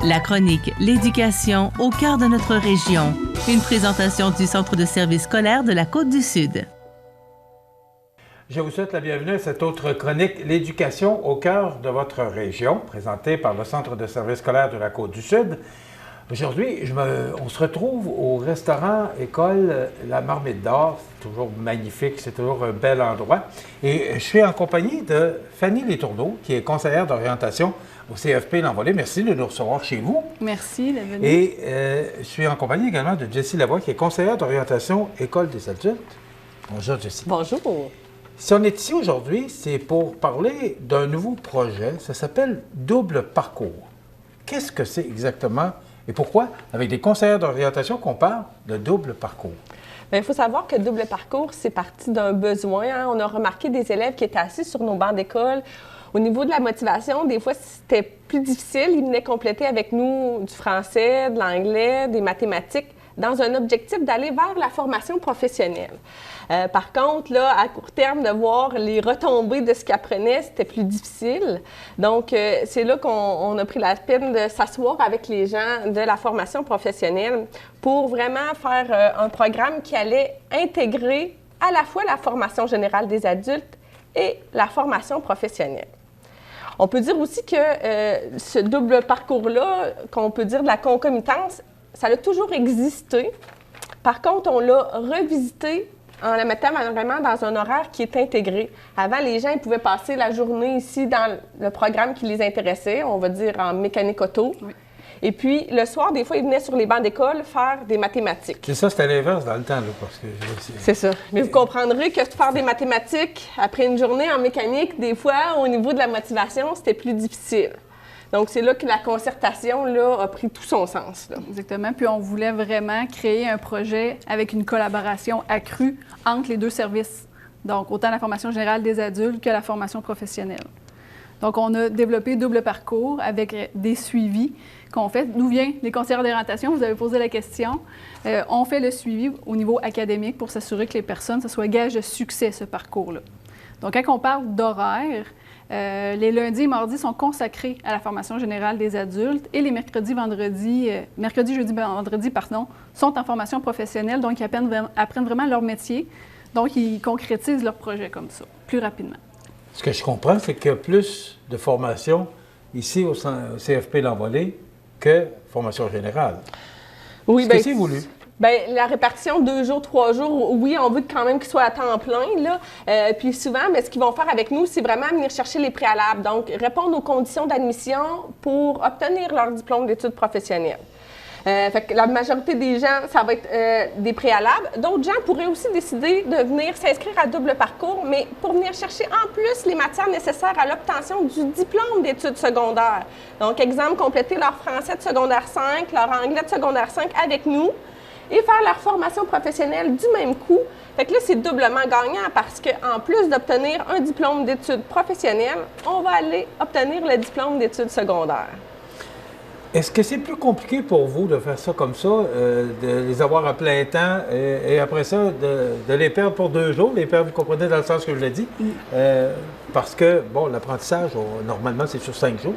La chronique L'éducation au cœur de notre région. Une présentation du Centre de services scolaires de la Côte-du-Sud. Je vous souhaite la bienvenue à cette autre chronique L'éducation au cœur de votre région, présentée par le Centre de services scolaires de la Côte-du-Sud. Aujourd'hui, on se retrouve au restaurant École La Marmite d'Or. C'est toujours magnifique, c'est toujours un bel endroit. Et je suis en compagnie de Fanny Letourneau, qui est conseillère d'orientation au CFP L'Envolée. Merci de nous recevoir chez vous. Merci d'être venu. Et je suis en compagnie également de Jessie Lavoie, qui est conseillère d'orientation École des adultes. Bonjour, Jessie. Bonjour. Si on est ici aujourd'hui, c'est pour parler d'un nouveau projet. Ça s'appelle Double Parcours. Qu'est-ce que c'est exactement et pourquoi, avec des conseillères d'orientation, qu'on parle de double parcours? Bien, il faut savoir que double parcours, c'est parti d'un besoin. Hein. On a remarqué des élèves qui étaient assis sur nos bancs d'école. Au niveau de la motivation, des fois, c'était plus difficile. Ils venaient compléter avec nous du français, de l'anglais, des mathématiques, dans un objectif d'aller vers la formation professionnelle. Par contre, là, à court terme, de voir les retombées de ce qu'ils apprenaient, c'était plus difficile. Donc, c'est là qu'on a pris la peine de s'asseoir avec les gens de la formation professionnelle pour vraiment faire un programme qui allait intégrer à la fois la formation générale des adultes et la formation professionnelle. On peut dire aussi que ce double parcours-là, qu'on peut dire de la concomitance, ça a toujours existé. Par contre, on l'a revisité en la mettant vraiment dans un horaire qui est intégré. Avant, les gens ils pouvaient passer la journée ici dans le programme qui les intéressait, on va dire en mécanique auto. Oui. Et puis, le soir, des fois, ils venaient sur les bancs d'école faire des mathématiques. C'est ça, c'était l'inverse dans le temps, là, parce que... C'est ça. Mais vous comprendrez que faire des mathématiques après une journée en mécanique, des fois, au niveau de la motivation, c'était plus difficile. Donc, c'est là que la concertation là, a pris tout son sens. Là. Exactement. Puis, on voulait vraiment créer un projet avec une collaboration accrue entre les deux services. Donc, autant la formation générale des adultes que la formation professionnelle. Donc, on a développé double parcours avec des suivis qu'on fait. D'où viennent les conseillères d'orientation? Vous avez posé la question. On fait le suivi au niveau académique pour s'assurer que les personnes, ce soit gage de succès, ce parcours-là. Donc, quand on parle d'horaire, les lundis et mardis sont consacrés à la formation générale des adultes et les mercredis, jeudi, vendredi, sont en formation professionnelle, donc ils apprennent vraiment leur métier. Donc, ils concrétisent leur projet comme ça, plus rapidement. Ce que je comprends, c'est qu'il y a plus de formation ici au CFP L'Envolée que formation générale. Oui, est-ce que c'est voulu? Bien, la répartition 2 jours, 3 jours, oui, on veut quand même qu'ils soient à temps plein, là. Puis souvent, bien, ce qu'ils vont faire avec nous, c'est vraiment venir chercher les préalables. Donc, répondre aux conditions d'admission pour obtenir leur diplôme d'études professionnelles. Fait que la majorité des gens, ça va être des préalables. D'autres gens pourraient aussi décider de venir s'inscrire à double parcours, mais pour venir chercher en plus les matières nécessaires à l'obtention du diplôme d'études secondaires. Donc, exemple, compléter leur français de secondaire 5, leur anglais de secondaire 5 avec nous, et faire leur formation professionnelle du même coup. Fait que là, c'est doublement gagnant parce qu'en plus d'obtenir un diplôme d'études professionnelles, on va aller obtenir le diplôme d'études secondaires. Est-ce que c'est plus compliqué pour vous de faire ça comme ça, de les avoir à plein temps et après ça, de les perdre pour 2 jours, les perdre, vous comprenez dans le sens que je l'ai dit? Parce que, bon, l'apprentissage, normalement, c'est sur 5 jours.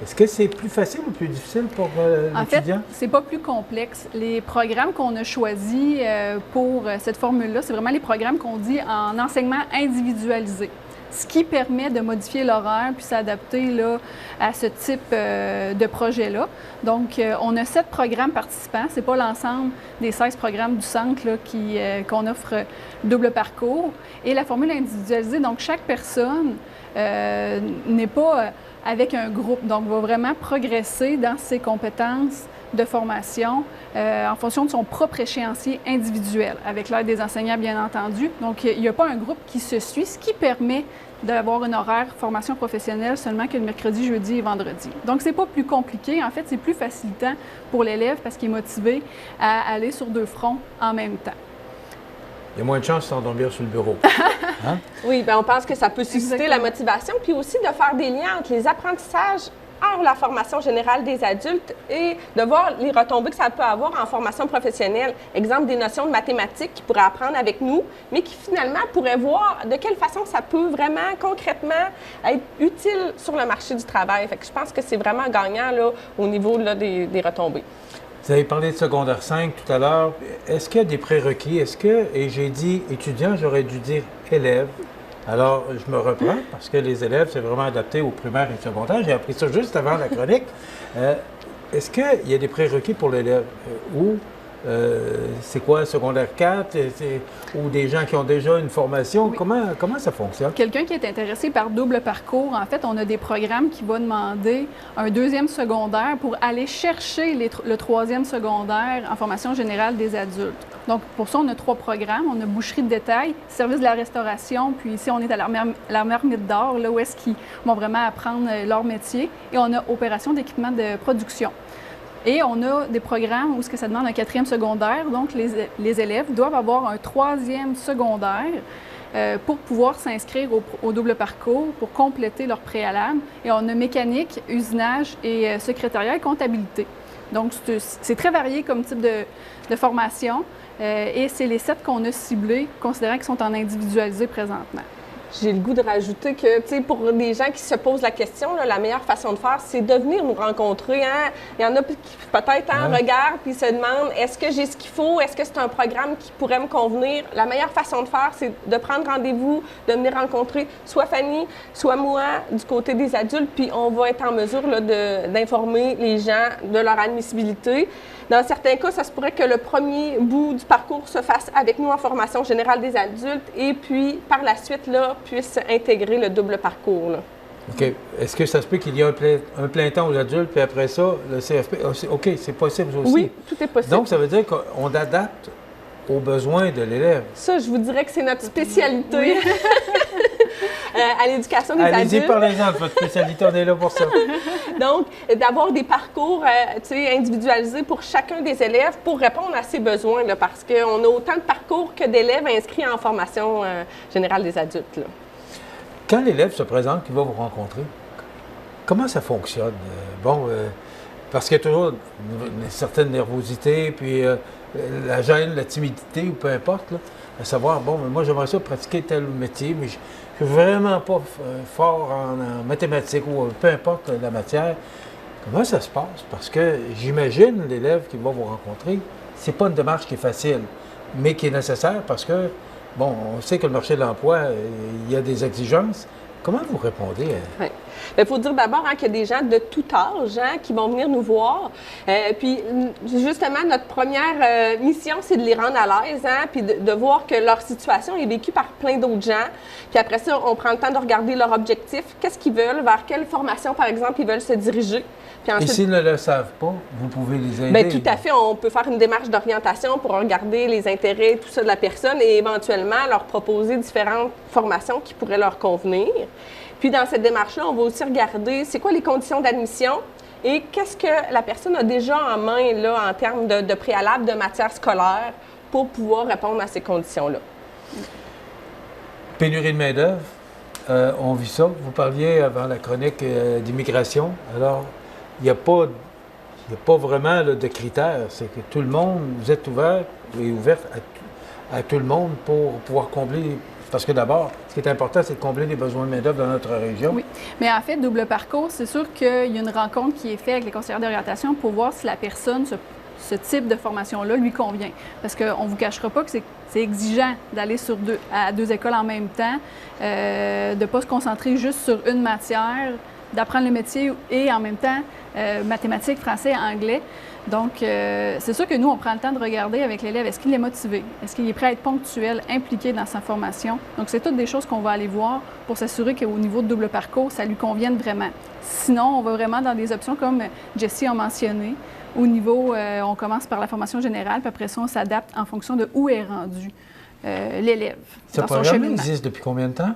Est-ce que c'est plus facile ou plus difficile pour l'étudiant? En fait, c'est pas plus complexe. Les programmes qu'on a choisis pour cette formule-là, c'est vraiment les programmes qu'on dit en enseignement individualisé, ce qui permet de modifier l'horaire puis s'adapter là, à ce type de projet-là. Donc, on a 7 programmes participants. C'est pas l'ensemble des 16 programmes du centre là, qu'on offre double parcours. Et la formule individualisée, donc chaque personne n'est pas... avec un groupe, donc va vraiment progresser dans ses compétences de formation en fonction de son propre échéancier individuel, avec l'aide des enseignants, bien entendu. Donc, il n'y a pas un groupe qui se suit, ce qui permet d'avoir un horaire formation professionnelle seulement que le mercredi, jeudi et vendredi. Donc, c'est pas plus compliqué. En fait, c'est plus facilitant pour l'élève parce qu'il est motivé à aller sur 2 fronts en même temps. Il y a moins de chances de s'endormir sur le bureau. Hein? Oui, bien, on pense que ça peut susciter la motivation, puis aussi de faire des liens entre les apprentissages à la formation générale des adultes et de voir les retombées que ça peut avoir en formation professionnelle. Exemple, des notions de mathématiques qu'ils pourraient apprendre avec nous, mais qui finalement pourraient voir de quelle façon ça peut vraiment, concrètement, être utile sur le marché du travail. Fait que je pense que c'est vraiment gagnant là, au niveau là, des retombées. Vous avez parlé de secondaire 5 tout à l'heure. Est-ce qu'il y a des prérequis? Et j'ai dit étudiant, j'aurais dû dire élève. Alors, je me reprends parce que les élèves, c'est vraiment adapté aux primaires et secondaires. J'ai appris ça juste avant la chronique. Est-ce qu'il y a des prérequis pour l'élève? C'est quoi, secondaire 4? Ou des gens qui ont déjà une formation? Oui. Comment ça fonctionne? Quelqu'un qui est intéressé par double parcours, en fait, on a des programmes qui vont demander un 2e secondaire pour aller chercher le 3e secondaire en formation générale des adultes. Donc, pour ça, on a 3 programmes. On a boucherie de détail, service de la restauration, puis ici, on est à la Marmite d'or, là où est-ce qu'ils vont vraiment apprendre leur métier. Et on a opération d'équipement de production. Et on a des programmes où ça demande un 4e secondaire. Donc, les élèves doivent avoir un 3e secondaire pour pouvoir s'inscrire au double parcours, pour compléter leur préalable. Et on a mécanique, usinage et secrétariat et comptabilité. Donc, c'est très varié comme type de formation. Et c'est les 7 qu'on a ciblés, considérant qu'ils sont en individualisé présentement. J'ai le goût de rajouter que, tu sais, pour des gens qui se posent la question, là, la meilleure façon de faire, c'est de venir nous rencontrer. Hein? Il y en a qui peut-être regardent puis se demandent, est-ce que j'ai ce qu'il faut? Est-ce que c'est un programme qui pourrait me convenir? La meilleure façon de faire, c'est de prendre rendez-vous, de venir rencontrer soit Fanny, soit moi, du côté des adultes, puis on va être en mesure là, d'informer les gens de leur admissibilité. Dans certains cas, ça se pourrait que le premier bout du parcours se fasse avec nous en formation générale des adultes et puis, par la suite, là, puisse intégrer le double parcours. Là. OK. Est-ce que ça se peut qu'il y ait un plein temps aux adultes, puis après ça, le CFP? OK, c'est possible aussi. Oui, tout est possible. Donc, ça veut dire qu'on adapte aux besoins de l'élève. Ça, je vous dirais que c'est notre spécialité. Oui. À l'éducation des adultes. Allez-y, parlez-en de votre spécialité, on est là pour ça. Donc, d'avoir des parcours individualisés pour chacun des élèves pour répondre à ses besoins, là, parce qu'on a autant de parcours que d'élèves inscrits en formation générale des adultes. Là. Quand l'élève se présente, qu'il va vous rencontrer, comment ça fonctionne? Parce qu'il y a toujours une certaine nervosité, puis la gêne, la timidité, ou peu importe, là, à savoir, moi j'aimerais ça pratiquer tel métier, mais je ne suis vraiment pas fort en mathématiques ou peu importe la matière. Comment ça se passe? Parce que j'imagine l'élève qui va vous rencontrer, c'est pas une démarche qui est facile, mais qui est nécessaire parce que, on sait que le marché de l'emploi, il y a des exigences. Comment vous répondez? Oui. Il faut dire d'abord qu'il y a des gens de tout âge qui vont venir nous voir. Puis, justement, notre première mission, c'est de les rendre à l'aise, puis de voir que leur situation est vécue par plein d'autres gens. Puis après ça, on prend le temps de regarder leur objectif, qu'est-ce qu'ils veulent, vers quelle formation, par exemple, ils veulent se diriger. Puis ensuite, et s'ils ne le savent pas, vous pouvez les aider? Bien, tout à fait. On peut faire une démarche d'orientation pour regarder les intérêts, tout ça de la personne et éventuellement leur proposer différentes formations qui pourraient leur convenir. Puis dans cette démarche-là, on va aussi regarder c'est quoi les conditions d'admission et qu'est-ce que la personne a déjà en main là, en termes de préalable de matière scolaire pour pouvoir répondre à ces conditions-là. Pénurie de main-d'œuvre, on vit ça. Vous parliez avant la chronique d'immigration. Alors, il n'y a pas vraiment là, de critères. C'est que tout le monde, vous êtes ouvert et ouverte à tout le monde pour pouvoir combler. Parce que d'abord, ce qui est important, c'est de combler les besoins de main-d'œuvre dans notre région. Oui. Mais en fait, double parcours, c'est sûr qu'il y a une rencontre qui est faite avec les conseillers d'orientation pour voir si la personne, ce type de formation-là, lui convient. Parce qu'on ne vous cachera pas que c'est exigeant d'aller à 2 écoles en même temps, de ne pas se concentrer juste sur une matière, d'apprendre le métier et en même temps mathématiques, français, anglais. Donc, c'est sûr que nous, on prend le temps de regarder avec l'élève, est-ce qu'il est motivé? Est-ce qu'il est prêt à être ponctuel, impliqué dans sa formation? Donc, c'est toutes des choses qu'on va aller voir pour s'assurer qu'au niveau de double parcours, ça lui convienne vraiment. Sinon, on va vraiment dans des options comme Jessie a mentionné. Au niveau, on commence par la formation générale, puis après ça, on s'adapte en fonction de où est rendu l'élève. Ce programme existe depuis combien de temps?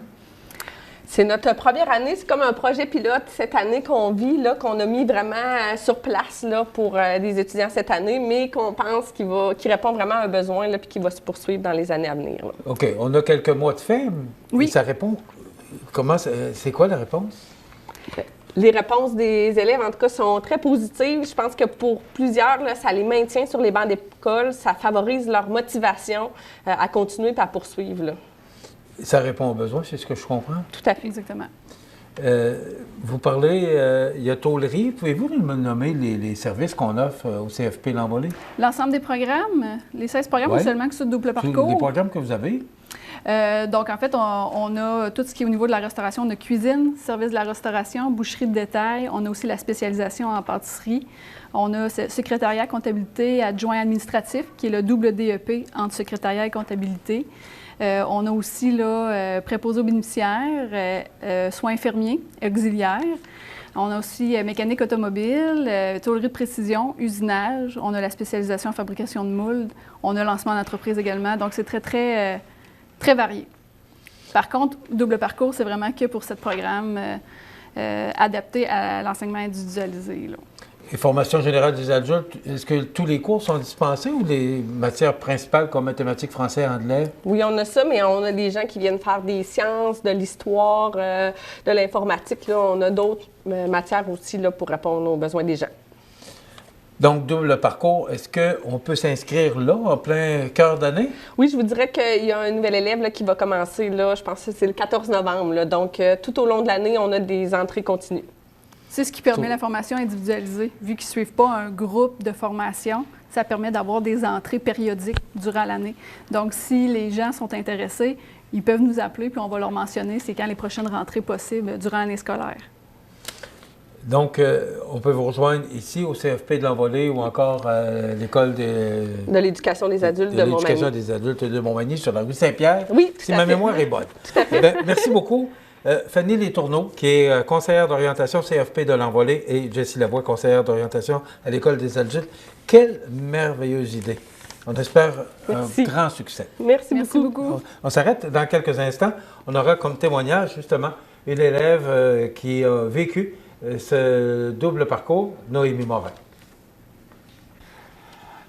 C'est notre première année. C'est comme un projet pilote cette année qu'on vit, là, qu'on a mis vraiment sur place là, pour des étudiants cette année, mais qu'on pense qu'il répond vraiment à un besoin là, puis qui va se poursuivre dans les années à venir. Là. OK. On a quelques mois de fait. Oui. Et ça répond. C'est quoi la réponse? Les réponses des élèves, en tout cas, sont très positives. Je pense que pour plusieurs, là, ça les maintient sur les bancs d'école, ça favorise leur motivation à continuer et à poursuivre. Là. Ça répond aux besoins, c'est ce que je comprends. Tout à fait. Exactement. Vous parlez, il y a tôlerie. Pouvez-vous me nommer les services qu'on offre au CFP L'Envolée? L'ensemble des programmes, les 16 programmes, Ouais. ou seulement que sur double parcours? Les programmes que vous avez? Donc, en fait, on a tout ce qui est au niveau de la restauration. On a cuisine, service de la restauration, boucherie de détail. On a aussi la spécialisation en pâtisserie. On a secrétariat, comptabilité, adjoint administratif, qui est le double DEP entre secrétariat et comptabilité. On a aussi préposé aux bénéficiaires, soins infirmiers, auxiliaires. On a aussi mécanique automobile, tôlerie de précision, usinage. On a la spécialisation en fabrication de moules. On a lancement d'entreprise également. Donc, c'est très varié. Par contre, double parcours, c'est vraiment que pour ce programme adapté à l'enseignement individualisé. Là. Et formation générale des adultes, est-ce que tous les cours sont dispensés ou les matières principales comme mathématiques, français, anglais? Oui, on a ça, mais on a des gens qui viennent faire des sciences, de l'histoire, de l'informatique. Là. On a d'autres matières aussi là, pour répondre aux besoins des gens. Donc, double parcours, est-ce qu'on peut s'inscrire là, en plein cœur d'année? Oui, je vous dirais qu'il y a un nouvel élève là, qui va commencer, là, je pense que c'est le 14 novembre. Là. Donc, tout au long de l'année, on a des entrées continues. C'est ce qui permet la formation individualisée. Vu qu'ils ne suivent pas un groupe de formation, ça permet d'avoir des entrées périodiques durant l'année. Donc, si les gens sont intéressés, ils peuvent nous appeler, puis on va leur mentionner c'est quand les prochaines rentrées possibles durant l'année scolaire. Donc, on peut vous rejoindre ici au CFP de l'Envolée ou encore à l'école de l'éducation des adultes de Montmagny. l'éducation des adultes de Montmagny sur la rue Saint-Pierre. Oui, si ma mémoire est bonne. Tout à fait. Bien, merci beaucoup. Fanny Letourneau, qui est conseillère d'orientation CFP de l'Envolée, et Jessie Lavoie, conseillère d'orientation à l'école des adultes. Quelle merveilleuse idée! On espère un grand succès. Merci beaucoup. On s'arrête dans quelques instants. On aura comme témoignage, justement, une élève qui a vécu ce double parcours, Noémie Morin.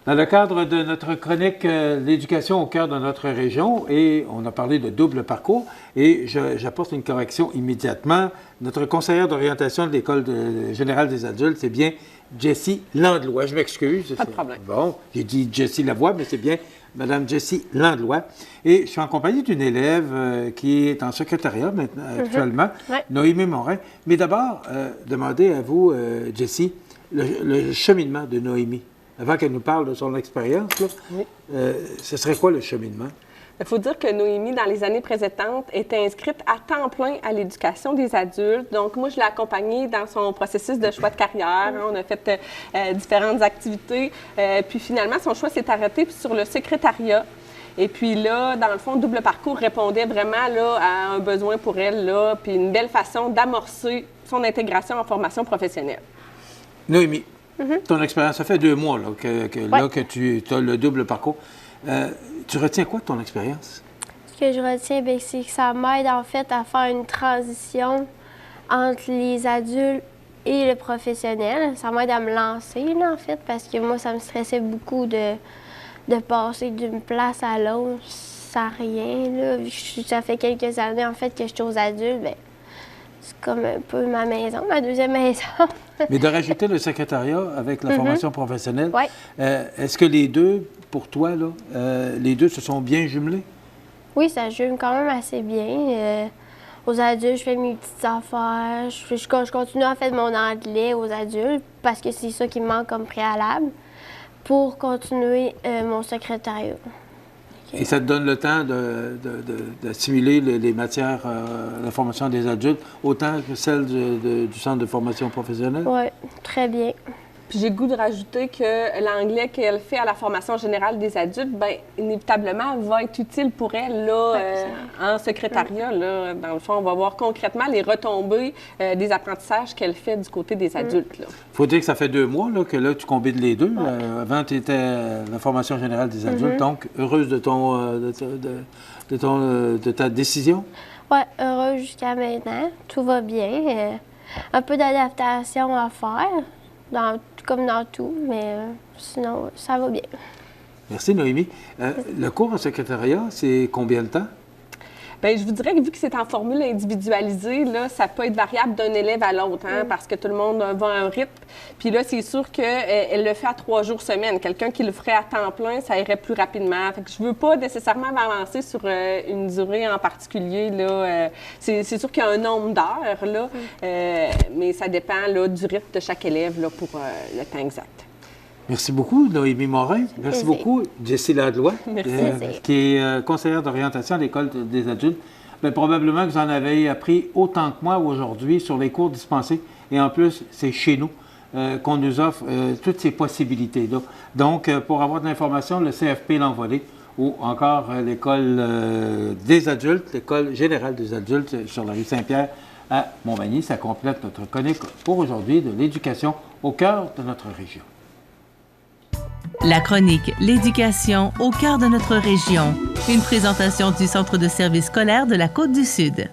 Dans le cadre de notre chronique L'éducation au cœur de notre région, et on a parlé de double parcours, et j'apporte une correction immédiatement. Notre conseillère d'orientation de l'École générale des adultes, c'est bien Jessie Landlois. Je m'excuse. Pas de problème. Bon, j'ai dit Jessie Lavoie, mais c'est bien Mme Jessie Landlois. Et je suis en compagnie d'une élève qui est en secrétariat maintenant, actuellement, Ouais. Noémie Morin. Mais d'abord, demandez à vous, Jessie, le cheminement de Noémie. Avant qu'elle nous parle de son expérience, là, Oui. Ce serait quoi le cheminement? Il faut dire que Noémie, dans les années précédentes, était inscrite à temps plein à l'éducation des adultes. Donc, moi, je l'ai accompagnée dans son processus de choix de carrière. On a fait différentes activités. Puis, finalement, son choix s'est arrêté sur le secrétariat. Et puis là, dans le fond, double parcours répondait vraiment là, à un besoin pour elle, là, puis une belle façon d'amorcer son intégration en formation professionnelle. Noémie, ton expérience, ça fait 2 mois là, que tu as le double parcours. Tu retiens quoi de ton expérience? Ce que je retiens, bien, c'est que ça m'aide en fait à faire une transition entre les adultes et le professionnel. Ça m'aide à me lancer, là, en fait, parce que moi, ça me stressait beaucoup de passer d'une place à l'autre sans rien. Là. Vu que ça fait quelques années, en fait, que je suis aux adultes, bien, c'est comme un peu ma maison, ma deuxième maison. Mais de rajouter le secrétariat avec la formation professionnelle, Ouais. Est-ce que les deux, pour toi, là, les deux se sont bien jumelés? Oui, ça jume quand même assez bien. Aux adultes, je fais mes petites affaires. Je continue en fait mon anglais aux adultes parce que c'est ça qui me manque comme préalable pour continuer mon secrétariat. Et ça te donne le temps d'assimiler les matières, la formation des adultes, autant que celle du centre de formation professionnelle? Oui, très bien. Puis j'ai le goût de rajouter que l'anglais qu'elle fait à la formation générale des adultes, bien, inévitablement, va être utile pour elle là, en secrétariat. Là. Dans le fond, on va voir concrètement les retombées des apprentissages qu'elle fait du côté des adultes. Il faut dire que ça fait 2 mois là, que là, tu combines les deux. Avant, tu étais à la formation générale des adultes. Donc, heureuse de ta décision? Oui, heureuse jusqu'à maintenant. Tout va bien. Un peu d'adaptation à faire. Comme dans tout, mais sinon, ça va bien. Merci, Noémie. Le cours en secrétariat, c'est combien de temps? Bien, je vous dirais que vu que c'est en formule individualisée, là, ça peut être variable d'un élève à l'autre, hein, parce que tout le monde va à un rythme. Puis là, c'est sûr qu'elle le fait à 3 jours semaine. Quelqu'un qui le ferait à temps plein, ça irait plus rapidement. Fait que je ne veux pas nécessairement m'avancer sur une durée en particulier. Là. C'est sûr qu'il y a un nombre d'heures, là, mais ça dépend là, du rythme de chaque élève là, pour le temps exact. Merci beaucoup, Noémie Morin. Merci beaucoup, Jessie Ladlois, qui est conseillère d'orientation à l'École des adultes. Bien, probablement que vous en avez appris autant que moi aujourd'hui sur les cours dispensés. Et en plus, c'est chez nous qu'on nous offre toutes ces possibilités-là. Donc, pour avoir de l'information, le CFP L'Envolée ou encore l'École des adultes, l'École générale des adultes sur la rue Saint-Pierre à Montmagny. Ça complète notre chronique pour aujourd'hui de l'éducation au cœur de notre région. La chronique L'éducation au cœur de notre région. Une présentation du Centre de services scolaires de la Côte-du-Sud.